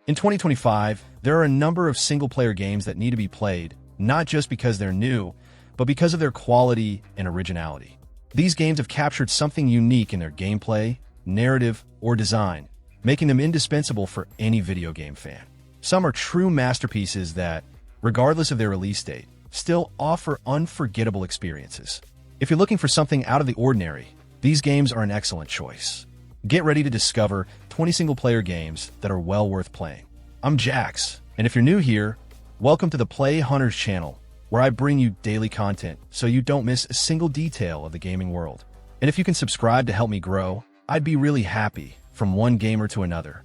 In 2025, there are a number of single-player games that need to be played, not just because they're new, but because of their quality and originality. These games have captured something unique in their gameplay, narrative, or design, making them indispensable for any video game fan. Some are true masterpieces that, regardless of their release date, still offer unforgettable experiences. If you're looking for something out of the ordinary, these games are an excellent choice. Get ready to discover 20 single-player games that are well worth playing. I'm Jax, and if you're new here, welcome to the Play Hunters channel, where I bring you daily content so you don't miss a single detail of the gaming world. And if you can subscribe to help me grow, I'd be really happy, from one gamer to another.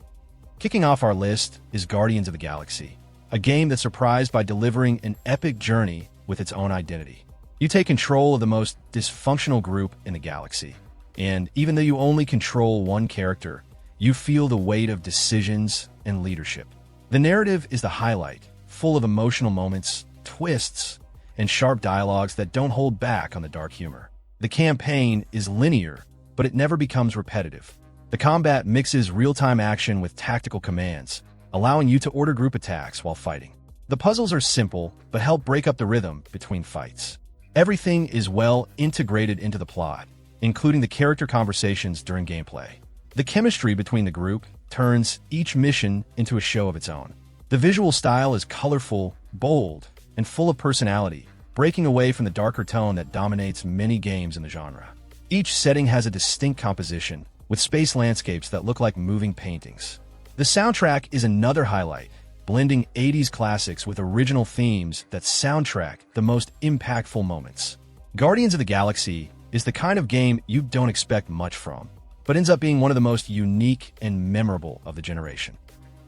Kicking off our list is Guardians of the Galaxy, a game that surprised by delivering an epic journey with its own identity. You take control of the most dysfunctional group in the galaxy, and even though you only control one character, you feel the weight of decisions and leadership. The narrative is the highlight, full of emotional moments, twists, and sharp dialogues that don't hold back on the dark humor. The campaign is linear, but it never becomes repetitive. The combat mixes real-time action with tactical commands, allowing you to order group attacks while fighting. The puzzles are simple, but help break up the rhythm between fights. Everything is well integrated into the plot, including the character conversations during gameplay. The chemistry between the group turns each mission into a show of its own. The visual style is colorful, bold, and full of personality, breaking away from the darker tone that dominates many games in the genre. Each setting has a distinct composition, with space landscapes that look like moving paintings. The soundtrack is another highlight, blending 80s classics with original themes that soundtrack the most impactful moments. Guardians of the Galaxy is the kind of game you don't expect much from, but ends up being one of the most unique and memorable of the generation.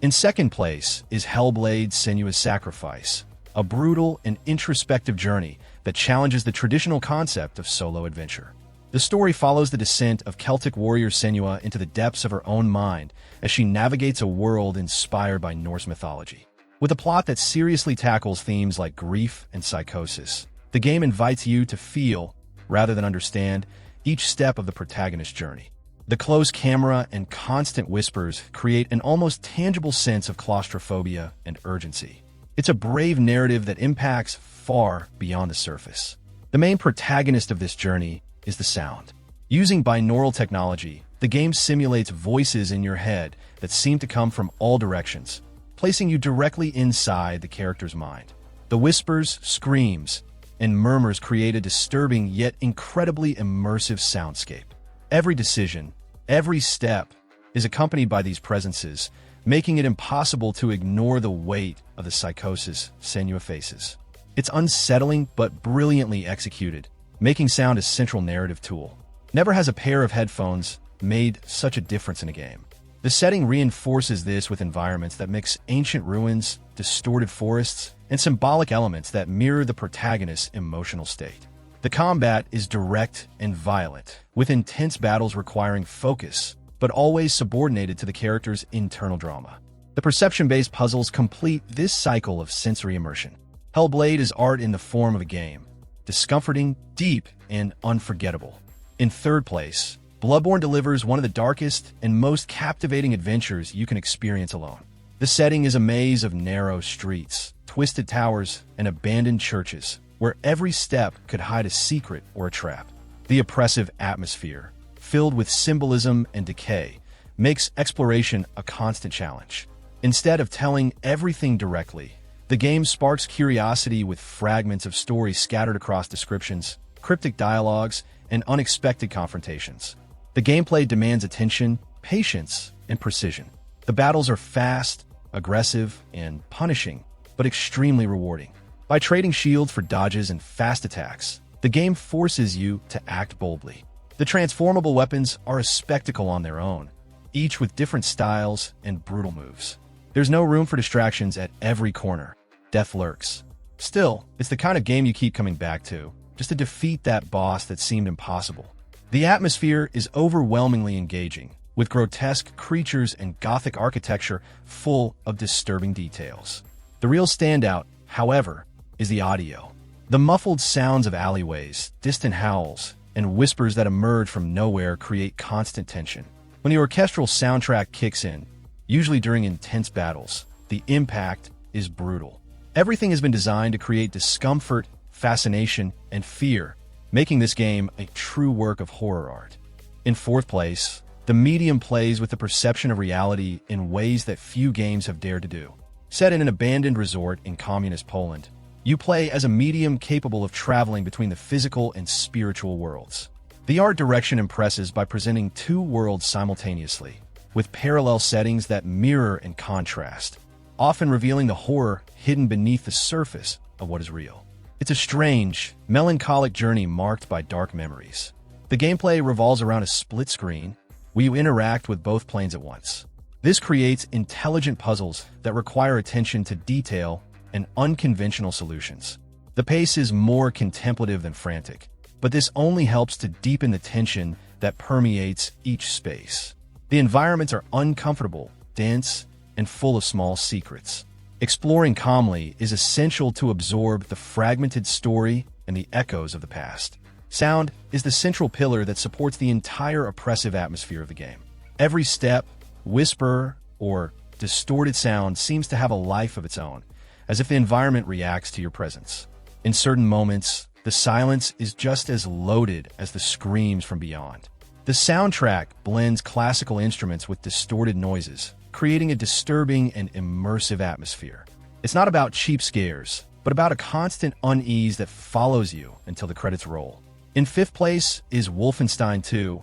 In second place is Hellblade: Senua's Sacrifice, a brutal and introspective journey that challenges the traditional concept of solo adventure. The story follows the descent of Celtic warrior Senua into the depths of her own mind as she navigates a world inspired by Norse mythology. With a plot that seriously tackles themes like grief and psychosis, the game invites you to feel, rather than understand, each step of the protagonist's journey. The close camera and constant whispers create an almost tangible sense of claustrophobia and urgency. It's a brave narrative that impacts far beyond the surface. The main protagonist of this journey is the sound. Using binaural technology, the game simulates voices in your head that seem to come from all directions, placing you directly inside the character's mind. The whispers, screams, and murmurs create a disturbing yet incredibly immersive soundscape. Every decision, every step, is accompanied by these presences, making it impossible to ignore the weight of the psychosis Senua faces. It's unsettling but brilliantly executed, making sound a central narrative tool. Never has a pair of headphones made such a difference in a game. The setting reinforces this with environments that mix ancient ruins, distorted forests, and symbolic elements that mirror the protagonist's emotional state. The combat is direct and violent, with intense battles requiring focus, but always subordinated to the character's internal drama. The perception-based puzzles complete this cycle of sensory immersion. Hellblade is art in the form of a game, discomforting, deep, and unforgettable. In third place, Bloodborne delivers one of the darkest and most captivating adventures you can experience alone. The setting is a maze of narrow streets, twisted towers, and abandoned churches, where every step could hide a secret or a trap. The oppressive atmosphere, filled with symbolism and decay, makes exploration a constant challenge. Instead of telling everything directly, the game sparks curiosity with fragments of story scattered across descriptions, cryptic dialogues, and unexpected confrontations. The gameplay demands attention, patience, and precision. The battles are fast, aggressive, and punishing, but extremely rewarding. By trading shields for dodges and fast attacks, the game forces you to act boldly. The transformable weapons are a spectacle on their own, each with different styles and brutal moves. There's no room for distractions at every corner. Death lurks. Still, it's the kind of game you keep coming back to, just to defeat that boss that seemed impossible. The atmosphere is overwhelmingly engaging, with grotesque creatures and gothic architecture full of disturbing details. The real standout, however, is the audio. The muffled sounds of alleyways, distant howls, and whispers that emerge from nowhere create constant tension. When the orchestral soundtrack kicks in, usually during intense battles. The impact is brutal. Everything has been designed to create discomfort, fascination, and fear, making this game a true work of horror art. In fourth place, the medium plays with the perception of reality in ways that few games have dared to do. Set in an abandoned resort in communist Poland, you play as a medium capable of traveling between the physical and spiritual worlds. The art direction impresses by presenting two worlds simultaneously, with parallel settings that mirror and contrast, often revealing the horror hidden beneath the surface of what is real. It's a strange, melancholic journey marked by dark memories. The gameplay revolves around a split screen, where you interact with both planes at once. This creates intelligent puzzles that require attention to detail and unconventional solutions. The pace is more contemplative than frantic, but this only helps to deepen the tension that permeates each space. The environments are uncomfortable, dense, and full of small secrets. Exploring calmly is essential to absorb the fragmented story and the echoes of the past. Sound is the central pillar that supports the entire oppressive atmosphere of the game. Every step, whisper, or distorted sound seems to have a life of its own, as if the environment reacts to your presence. In certain moments, the silence is just as loaded as the screams from beyond. The soundtrack blends classical instruments with distorted noises, creating a disturbing and immersive atmosphere. It's not about cheap scares, but about a constant unease that follows you until the credits roll. In fifth place is Wolfenstein 2,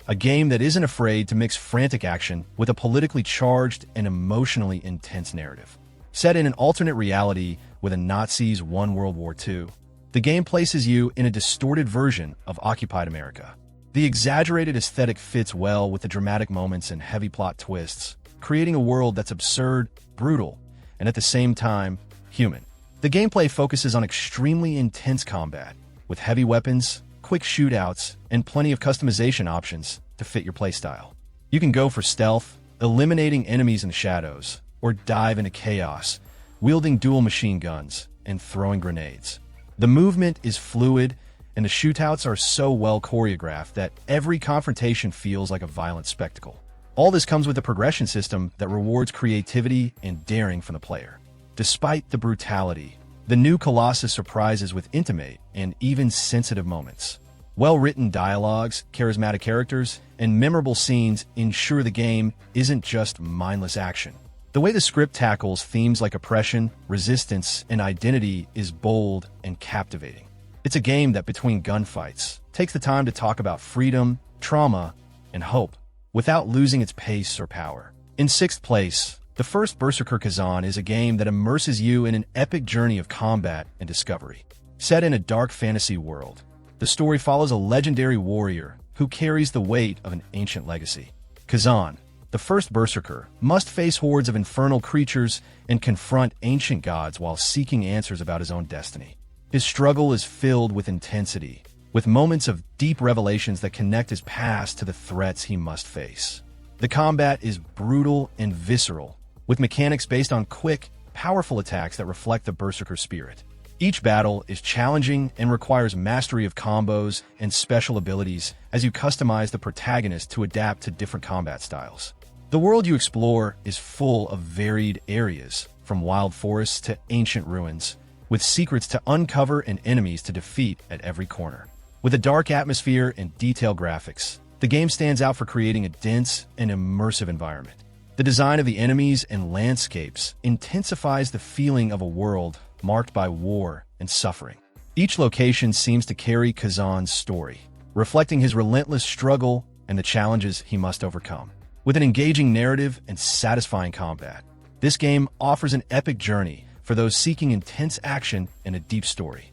a game that isn't afraid to mix frantic action with a politically charged and emotionally intense narrative. Set in an alternate reality where the Nazis won World War II, the game places you in a distorted version of occupied America. The exaggerated aesthetic fits well with the dramatic moments and heavy plot twists, creating a world that's absurd, brutal, and at the same time, human. The gameplay focuses on extremely intense combat, with heavy weapons, quick shootouts, and plenty of customization options to fit your playstyle. You can go for stealth, eliminating enemies in the shadows, or dive into chaos, wielding dual machine guns and throwing grenades. The movement is fluid, and the shootouts are so well choreographed that every confrontation feels like a violent spectacle. All this comes with a progression system that rewards creativity and daring from the player. Despite the brutality, the new Colossus surprises with intimate and even sensitive moments. Well-written dialogues, charismatic characters, and memorable scenes ensure the game isn't just mindless action. The way the script tackles themes like oppression, resistance, and identity is bold and captivating. It's a game that, between gunfights, takes the time to talk about freedom, trauma, and hope, without losing its pace or power. In sixth place, the first Berserker Khazan is a game that immerses you in an epic journey of combat and discovery. Set in a dark fantasy world, the story follows a legendary warrior who carries the weight of an ancient legacy. Khazan, the first Berserker, must face hordes of infernal creatures and confront ancient gods while seeking answers about his own destiny. His struggle is filled with intensity, with moments of deep revelations that connect his past to the threats he must face. The combat is brutal and visceral, with mechanics based on quick, powerful attacks that reflect the Berserker spirit. Each battle is challenging and requires mastery of combos and special abilities as you customize the protagonist to adapt to different combat styles. The world you explore is full of varied areas, from wild forests to ancient ruins, with secrets to uncover and enemies to defeat at every corner. With a dark atmosphere and detailed graphics, the game stands out for creating a dense and immersive environment. The design of the enemies and landscapes intensifies the feeling of a world marked by war and suffering. Each location seems to carry Khazan's story, reflecting his relentless struggle and the challenges he must overcome. With an engaging narrative and satisfying combat, this game offers an epic journey for those seeking intense action and a deep story.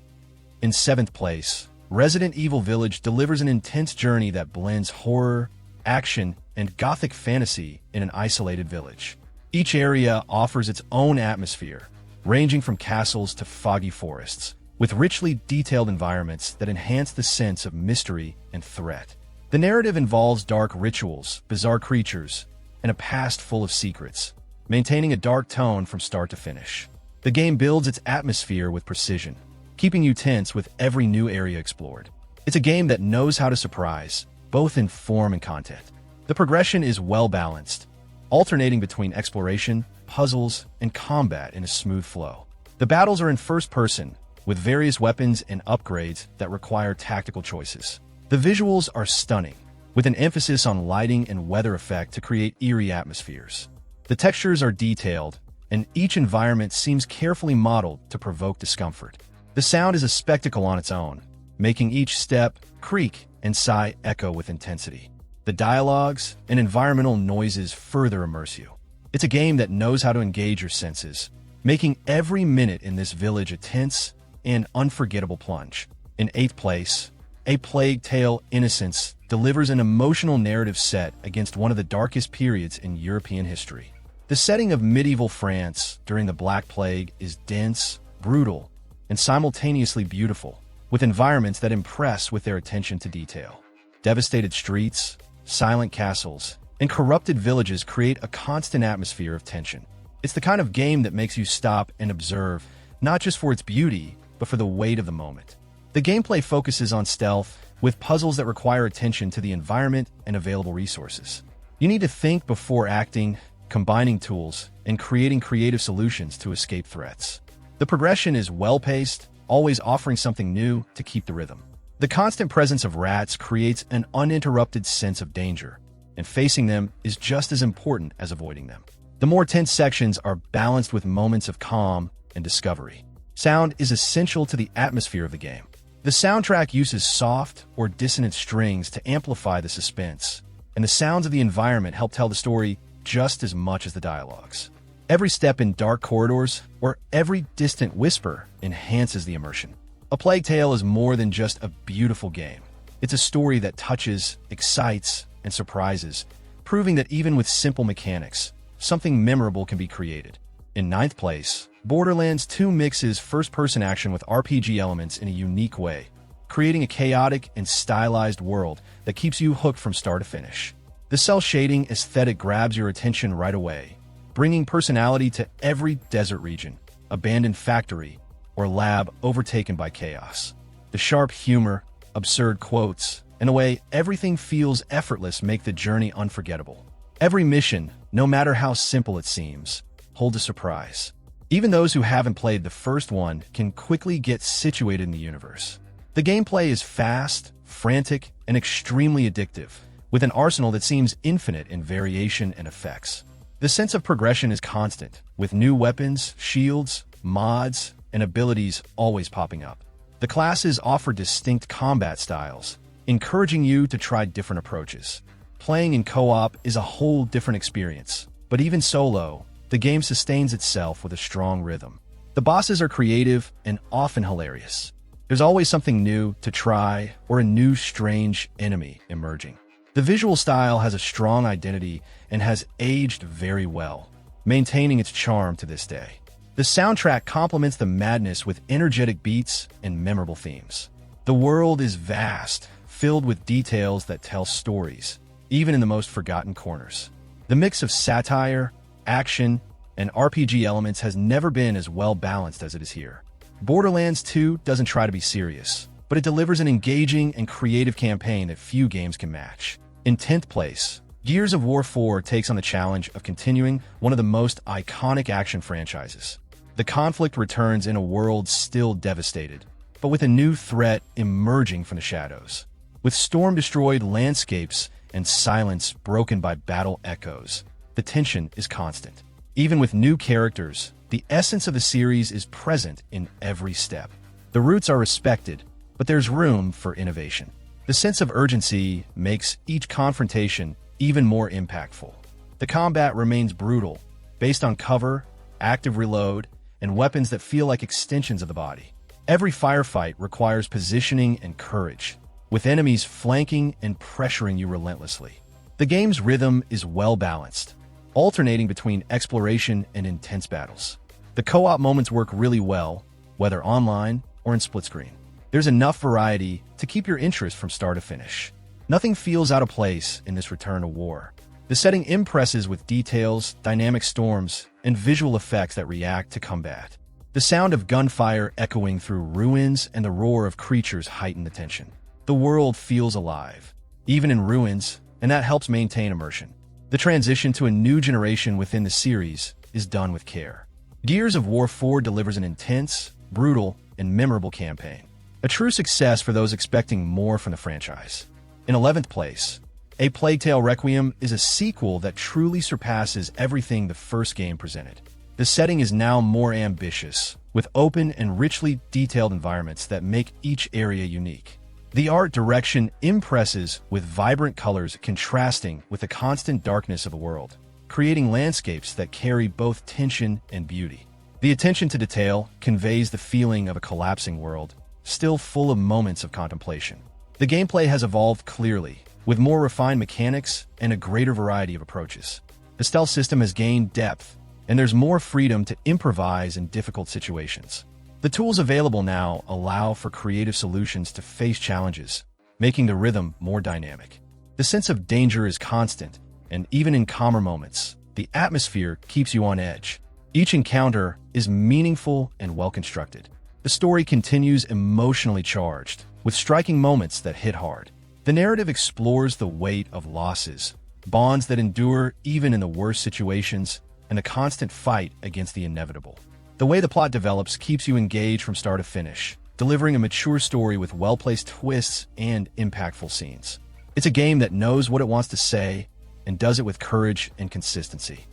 In seventh place, Resident Evil Village delivers an intense journey that blends horror, action, and gothic fantasy in an isolated village. Each area offers its own atmosphere, ranging from castles to foggy forests, with richly detailed environments that enhance the sense of mystery and threat. The narrative involves dark rituals, bizarre creatures, and a past full of secrets, maintaining a dark tone from start to finish. The game builds its atmosphere with precision, keeping you tense with every new area explored. It's a game that knows how to surprise, both in form and content. The progression is well balanced, alternating between exploration, puzzles, and combat in a smooth flow. The battles are in first person, with various weapons and upgrades that require tactical choices. The visuals are stunning, with an emphasis on lighting and weather effect to create eerie atmospheres. The textures are detailed, and each environment seems carefully modeled to provoke discomfort. The sound is a spectacle on its own, making each step, creak, and sigh echo with intensity. The dialogues and environmental noises further immerse you. It's a game that knows how to engage your senses, making every minute in this village a tense and unforgettable plunge. In 8th place, A Plague Tale: Innocence delivers an emotional narrative set against one of the darkest periods in European history. The setting of medieval France during the Black Plague is dense, brutal, and simultaneously beautiful, with environments that impress with their attention to detail. Devastated streets, silent castles, and corrupted villages create a constant atmosphere of tension. It's the kind of game that makes you stop and observe, not just for its beauty, but for the weight of the moment. The gameplay focuses on stealth, with puzzles that require attention to the environment and available resources. You need to think before acting, combining tools, and creating creative solutions to escape threats. The progression is well-paced, always offering something new to keep the rhythm. The constant presence of rats creates an uninterrupted sense of danger, and facing them is just as important as avoiding them. The more tense sections are balanced with moments of calm and discovery. Sound is essential to the atmosphere of the game. The soundtrack uses soft or dissonant strings to amplify the suspense, and the sounds of the environment help tell the story just as much as the dialogues. Every step in dark corridors or every distant whisper enhances the immersion. A Plague Tale is more than just a beautiful game. It's a story that touches, excites, and surprises, proving that even with simple mechanics, something memorable can be created. In 9th place, Borderlands 2 mixes first-person action with RPG elements in a unique way, creating a chaotic and stylized world that keeps you hooked from start to finish. The cel-shading aesthetic grabs your attention right away, bringing personality to every desert region, abandoned factory, or lab overtaken by chaos. The sharp humor, absurd quotes, and the way everything feels effortless make the journey unforgettable. Every mission, no matter how simple it seems, holds a surprise. Even those who haven't played the first one can quickly get situated in the universe. The gameplay is fast, frantic, and extremely addictive, with an arsenal that seems infinite in variation and effects. The sense of progression is constant, with new weapons, shields, mods, and abilities always popping up. The classes offer distinct combat styles, encouraging you to try different approaches. Playing in co-op is a whole different experience, but even solo, the game sustains itself with a strong rhythm. The bosses are creative and often hilarious. There's always something new to try or a new strange enemy emerging. The visual style has a strong identity and has aged very well, maintaining its charm to this day. The soundtrack complements the madness with energetic beats and memorable themes. The world is vast, filled with details that tell stories, even in the most forgotten corners. The mix of satire, action, and RPG elements has never been as well balanced as it is here. Borderlands 2 doesn't try to be serious, but it delivers an engaging and creative campaign that few games can match. In 10th place, Gears of War 4 takes on the challenge of continuing one of the most iconic action franchises. The conflict returns in a world still devastated, but with a new threat emerging from the shadows. With storm-destroyed landscapes and silence broken by battle echoes, the tension is constant. Even with new characters, the essence of the series is present in every step. The roots are respected, but there's room for innovation. The sense of urgency makes each confrontation even more impactful. The combat remains brutal, based on cover, active reload, and weapons that feel like extensions of the body. Every firefight requires positioning and courage, with enemies flanking and pressuring you relentlessly. The game's rhythm is well-balanced, alternating between exploration and intense battles. The co-op moments work really well, whether online or in split screen. There's enough variety to keep your interest from start to finish. Nothing feels out of place in this return to war. The setting impresses with details, dynamic storms, and visual effects that react to combat. The sound of gunfire echoing through ruins and the roar of creatures heighten the tension. The world feels alive, even in ruins, and that helps maintain immersion. The transition to a new generation within the series is done with care. Gears of War 4 delivers an intense, brutal, and memorable campaign. A true success for those expecting more from the franchise. In 11th place, A Plague Tale Requiem is a sequel that truly surpasses everything the first game presented. The setting is now more ambitious, with open and richly detailed environments that make each area unique. The art direction impresses with vibrant colors contrasting with the constant darkness of the world, creating landscapes that carry both tension and beauty. The attention to detail conveys the feeling of a collapsing world, still full of moments of contemplation. The gameplay has evolved clearly, with more refined mechanics and a greater variety of approaches. The stealth system has gained depth, and there's more freedom to improvise in difficult situations. The tools available now allow for creative solutions to face challenges, making the rhythm more dynamic. The sense of danger is constant, and even in calmer moments, the atmosphere keeps you on edge. Each encounter is meaningful and well-constructed. The story continues emotionally charged, with striking moments that hit hard. The narrative explores the weight of losses, bonds that endure even in the worst situations, and the constant fight against the inevitable. The way the plot develops keeps you engaged from start to finish, delivering a mature story with well-placed twists and impactful scenes. It's a game that knows what it wants to say and does it with courage and consistency.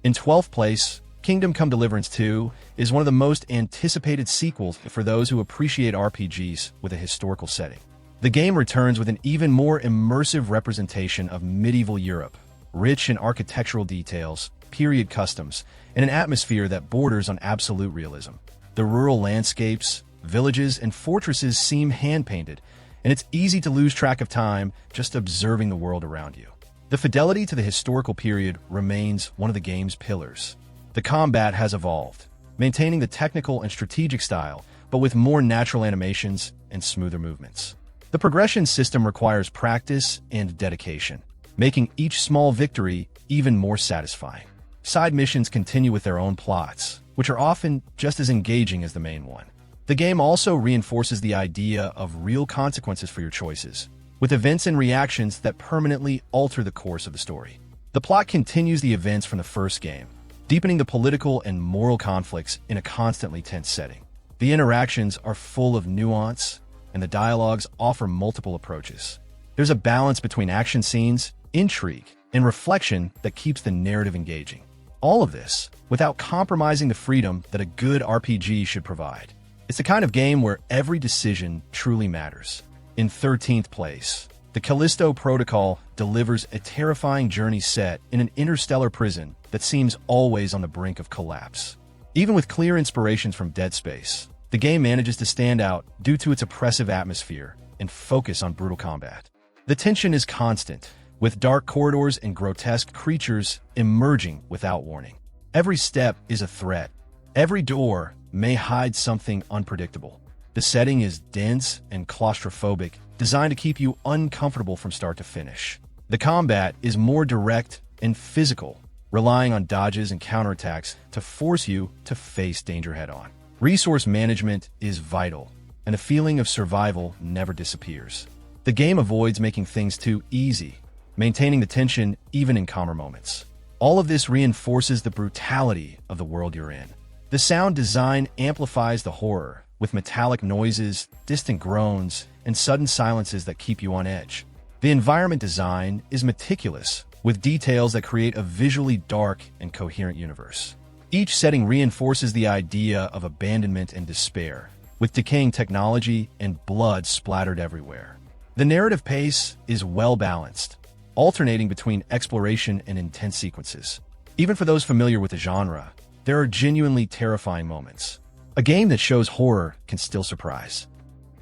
In 12th place, Kingdom Come Deliverance 2 is one of the most anticipated sequels for those who appreciate RPGs with a historical setting. The game returns with an even more immersive representation of medieval Europe, rich in architectural details, period customs, and an atmosphere that borders on absolute realism. The rural landscapes, villages, and fortresses seem hand-painted, and it's easy to lose track of time just observing the world around you. The fidelity to the historical period remains one of the game's pillars. The combat has evolved, maintaining the technical and strategic style, but with more natural animations and smoother movements. The progression system requires practice and dedication, making each small victory even more satisfying. Side missions continue with their own plots, which are often just as engaging as the main one. The game also reinforces the idea of real consequences for your choices, with events and reactions that permanently alter the course of the story. The plot continues the events from the first game, deepening the political and moral conflicts in a constantly tense setting. The interactions are full of nuance, and the dialogues offer multiple approaches. There's a balance between action scenes, intrigue, and reflection that keeps the narrative engaging. All of this without compromising the freedom that a good RPG should provide. It's the kind of game where every decision truly matters. In 13th place, the Callisto Protocol delivers a terrifying journey set in an interstellar prison that seems always on the brink of collapse. Even with clear inspirations from Dead Space, the game manages to stand out due to its oppressive atmosphere and focus on brutal combat. The tension is constant, with dark corridors and grotesque creatures emerging without warning. Every step is a threat. Every door may hide something unpredictable. The setting is dense and claustrophobic, designed to keep you uncomfortable from start to finish. The combat is more direct and physical, relying on dodges and counterattacks to force you to face danger head-on. Resource management is vital, and the feeling of survival never disappears. The game avoids making things too easy, maintaining the tension even in calmer moments. All of this reinforces the brutality of the world you're in. The sound design amplifies the horror, with metallic noises, distant groans, and sudden silences that keep you on edge. The environment design is meticulous, with details that create a visually dark and coherent universe. Each setting reinforces the idea of abandonment and despair, with decaying technology and blood splattered everywhere. The narrative pace is well-balanced, alternating between exploration and intense sequences. Even for those familiar with the genre, there are genuinely terrifying moments. A game that shows horror can still surprise.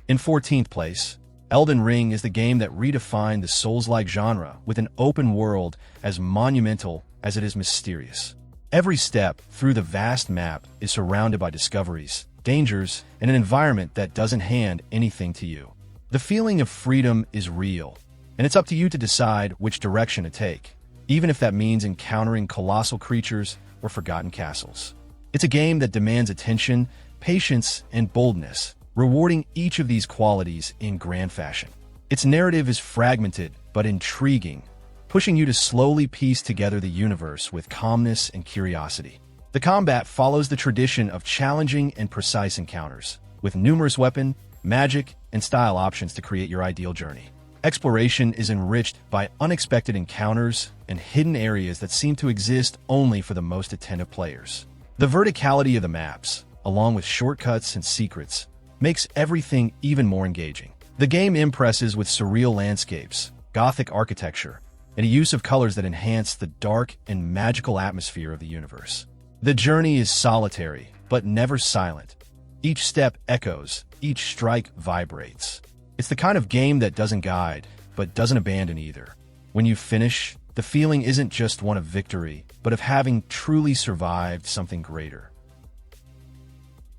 In 14th place, Elden Ring is the game that redefined the Souls-like genre with an open world as monumental as it is mysterious. Every step through the vast map is surrounded by discoveries, dangers, and an environment that doesn't hand anything to you. The feeling of freedom is real, and it's up to you to decide which direction to take, even if that means encountering colossal creatures or forgotten castles. It's a game that demands attention, patience, and boldness, rewarding each of these qualities in grand fashion. Its narrative is fragmented but intriguing, pushing you to slowly piece together the universe with calmness and curiosity. The combat follows the tradition of challenging and precise encounters, with numerous weapon, magic, and style options to create your ideal journey. Exploration is enriched by unexpected encounters and hidden areas that seem to exist only for the most attentive players. The verticality of the maps, along with shortcuts and secrets, makes everything even more engaging. The game impresses with surreal landscapes, Gothic architecture, and a use of colors that enhance the dark and magical atmosphere of the universe. The journey is solitary, but never silent. Each step echoes, each strike vibrates. It's the kind of game that doesn't guide, but doesn't abandon either. When you finish, the feeling isn't just one of victory, but of having truly survived something greater.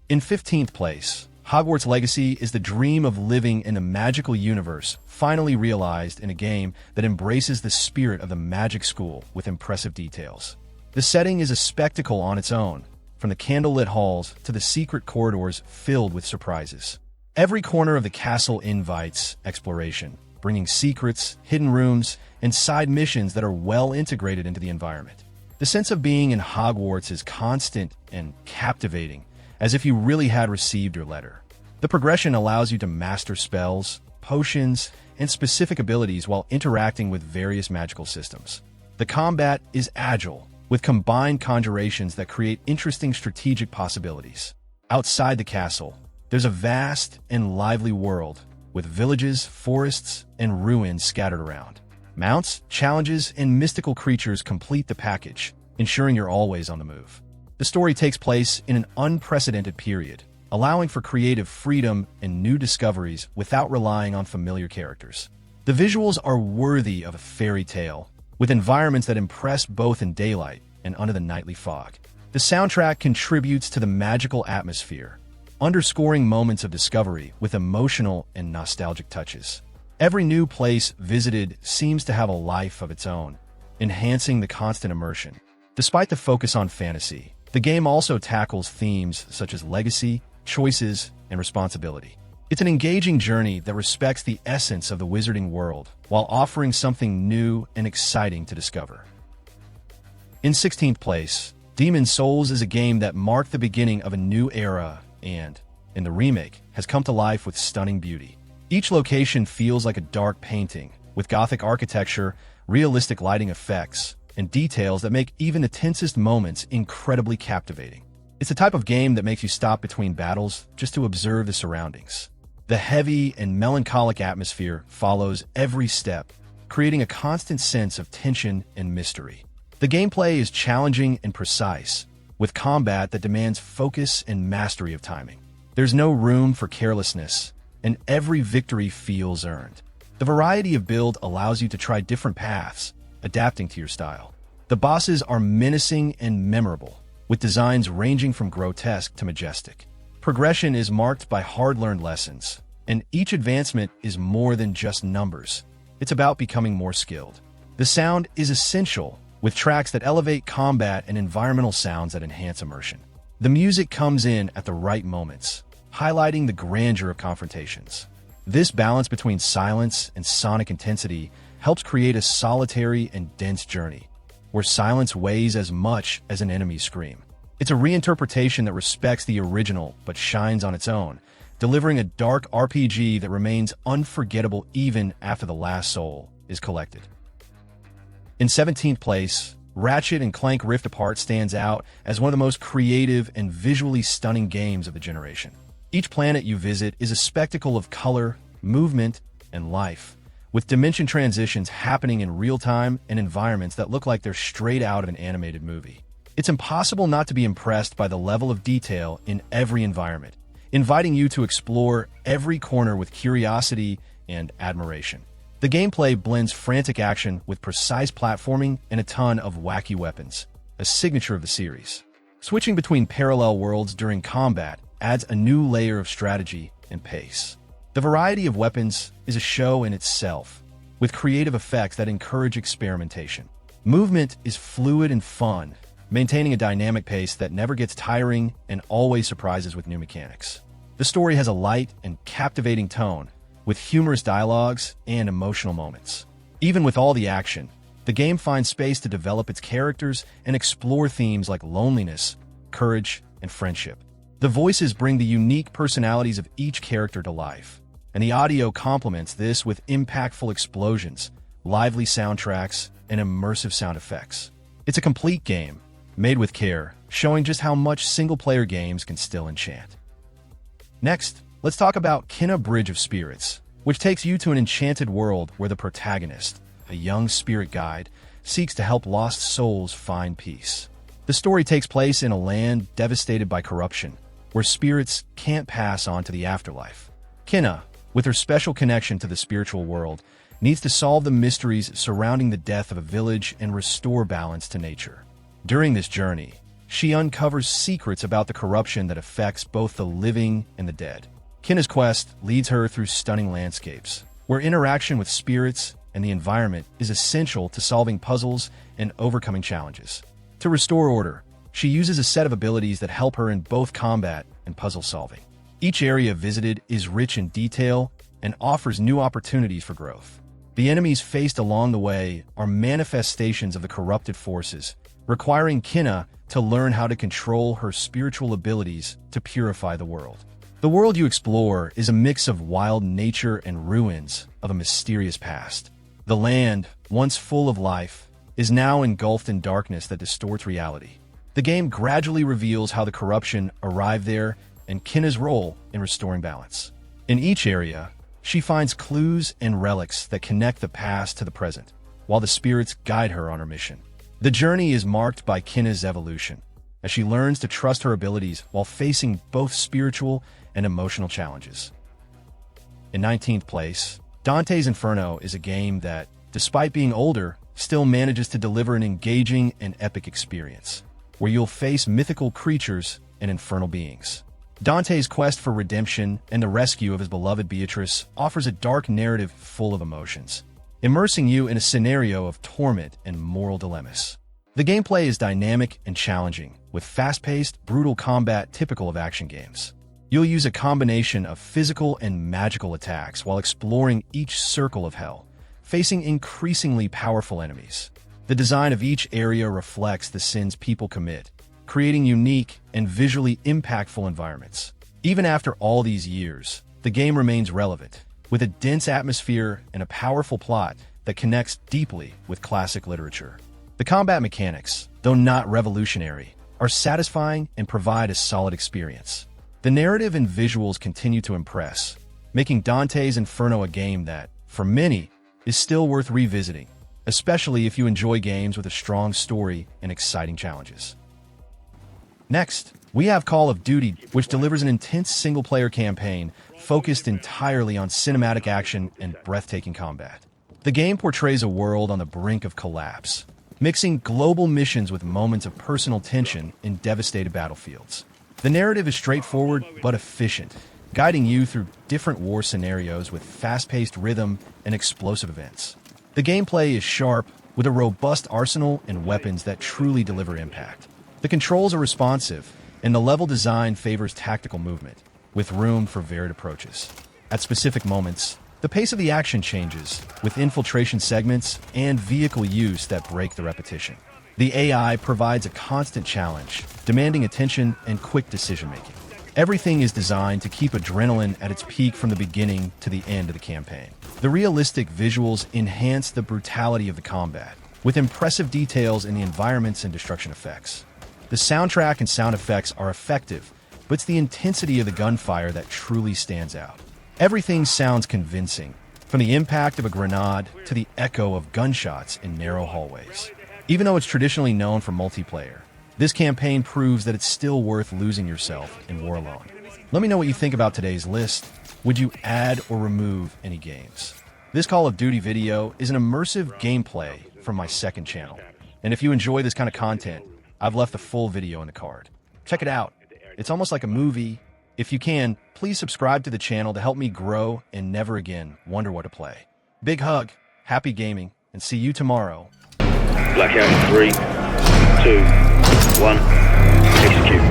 In 15th place, Hogwarts Legacy is the dream of living in a magical universe finally realized in a game that embraces the spirit of the magic school with impressive details. The setting is a spectacle on its own, from the candlelit halls to the secret corridors filled with surprises. Every corner of the castle invites exploration, bringing secrets, hidden rooms, and side missions that are well integrated into the environment. The sense of being in Hogwarts is constant and captivating, as if you really had received your letter. The progression allows you to master spells, potions, and specific abilities while interacting with various magical systems. The combat is agile, with combined conjurations that create interesting strategic possibilities. Outside the castle, there's a vast and lively world, with villages, forests, and ruins scattered around. Mounts, challenges, and mystical creatures complete the package, ensuring you're always on the move. The story takes place in an unprecedented period, allowing for creative freedom and new discoveries without relying on familiar characters. The visuals are worthy of a fairy tale, with environments that impress both in daylight and under the nightly fog. The soundtrack contributes to the magical atmosphere, underscoring moments of discovery with emotional and nostalgic touches. Every new place visited seems to have a life of its own, enhancing the constant immersion. Despite the focus on fantasy, the game also tackles themes such as legacy, choices, and responsibility. It's an engaging journey that respects the essence of the wizarding world while offering something new and exciting to discover. In 16th place, Demon's Souls is a game that marked the beginning of a new era and, in the remake, has come to life with stunning beauty. Each location feels like a dark painting, with Gothic architecture, realistic lighting effects, and details that make even the tensest moments incredibly captivating. It's the type of game that makes you stop between battles just to observe the surroundings. The heavy and melancholic atmosphere follows every step, creating a constant sense of tension and mystery. The gameplay is challenging and precise, with combat that demands focus and mastery of timing. There's no room for carelessness, and every victory feels earned. The variety of build allows you to try different paths, adapting to your style. The bosses are menacing and memorable, with designs ranging from grotesque to majestic. Progression is marked by hard-learned lessons, and each advancement is more than just numbers. It's about becoming more skilled. The sound is essential, with tracks that elevate combat and environmental sounds that enhance immersion. The music comes in at the right moments, highlighting the grandeur of confrontations. This balance between silence and sonic intensity helps create a solitary and dense journey, where silence weighs as much as an enemy's scream. It's a reinterpretation that respects the original but shines on its own, delivering a dark RPG that remains unforgettable even after the last soul is collected. In 17th place, Ratchet and Clank Rift Apart stands out as one of the most creative and visually stunning games of the generation. Each planet you visit is a spectacle of color, movement, and life, with dimension transitions happening in real time and environments that look like they're straight out of an animated movie. It's impossible not to be impressed by the level of detail in every environment, inviting you to explore every corner with curiosity and admiration. The gameplay blends frantic action with precise platforming and a ton of wacky weapons, a signature of the series. Switching between parallel worlds during combat adds a new layer of strategy and pace. The variety of weapons is a show in itself, with creative effects that encourage experimentation. Movement is fluid and fun, maintaining a dynamic pace that never gets tiring and always surprises with new mechanics. The story has a light and captivating tone, with humorous dialogues and emotional moments. Even with all the action, The game finds space to develop its characters and explore themes like loneliness, courage, and friendship. The voices bring the unique personalities of each character to life, and the audio complements this with impactful explosions, lively soundtracks, and immersive sound effects. It's a complete game, made with care, showing just how much single-player games can still enchant. Next, let's talk about Kena Bridge of Spirits, which takes you to an enchanted world where the protagonist, a young spirit guide, seeks to help lost souls find peace. The story takes place in a land devastated by corruption, where spirits can't pass on to the afterlife. Kena, with her special connection to the spiritual world, needs to solve the mysteries surrounding the death of a village and restore balance to nature. During this journey, she uncovers secrets about the corruption that affects both the living and the dead. Kena's quest leads her through stunning landscapes, where interaction with spirits and the environment is essential to solving puzzles and overcoming challenges. To restore order, she uses a set of abilities that help her in both combat and puzzle solving. Each area visited is rich in detail and offers new opportunities for growth. The enemies faced along the way are manifestations of the corrupted forces, requiring Kena to learn how to control her spiritual abilities to purify the world. The world you explore is a mix of wild nature and ruins of a mysterious past. The land, once full of life, is now engulfed in darkness that distorts reality. The game gradually reveals how the corruption arrived there and Kena's role in restoring balance. In each area, she finds clues and relics that connect the past to the present, while the spirits guide her on her mission. The journey is marked by Kena's evolution, as she learns to trust her abilities while facing both spiritual and emotional challenges. In 19th place, Dante's Inferno is a game that, despite being older, still manages to deliver an engaging and epic experience, where you'll face mythical creatures and infernal beings. Dante's quest for redemption and the rescue of his beloved Beatrice offers a dark narrative full of emotions, immersing you in a scenario of torment and moral dilemmas. The gameplay is dynamic and challenging, with fast-paced, brutal combat typical of action games. You'll use a combination of physical and magical attacks while exploring each circle of hell, facing increasingly powerful enemies. The design of each area reflects the sins people commit, creating unique and visually impactful environments. Even after all these years, the game remains relevant, with a dense atmosphere and a powerful plot that connects deeply with classic literature. The combat mechanics, though not revolutionary, are satisfying and provide a solid experience. The narrative and visuals continue to impress, making Dante's Inferno a game that, for many, is still worth revisiting, especially if you enjoy games with a strong story and exciting challenges. Next, we have Call of Duty, which delivers an intense single-player campaign focused entirely on cinematic action and breathtaking combat. The game portrays a world on the brink of collapse, mixing global missions with moments of personal tension in devastated battlefields. The narrative is straightforward but efficient, guiding you through different war scenarios with fast-paced rhythm and explosive events. The gameplay is sharp, with a robust arsenal and weapons that truly deliver impact. The controls are responsive, and the level design favors tactical movement, with room for varied approaches. At specific moments, the pace of the action changes, with infiltration segments and vehicle use that break the repetition. The AI provides a constant challenge, demanding attention and quick decision-making. Everything is designed to keep adrenaline at its peak from the beginning to the end of the campaign. The realistic visuals enhance the brutality of the combat, with impressive details in the environments and destruction effects. The soundtrack and sound effects are effective, but it's the intensity of the gunfire that truly stands out. Everything sounds convincing, from the impact of a grenade to the echo of gunshots in narrow hallways. Even though it's traditionally known for multiplayer, this campaign proves that it's still worth losing yourself in war alone. Let me know what you think about today's list. Would you add or remove any games? This Call of Duty video is an immersive gameplay from my second channel. And if you enjoy this kind of content, I've left the full video in the card. Check it out. It's almost like a movie. If you can, please subscribe to the channel to help me grow and never again wonder what to play. Big hug, happy gaming, and see you tomorrow. Blackout 3, 2, 1, execute.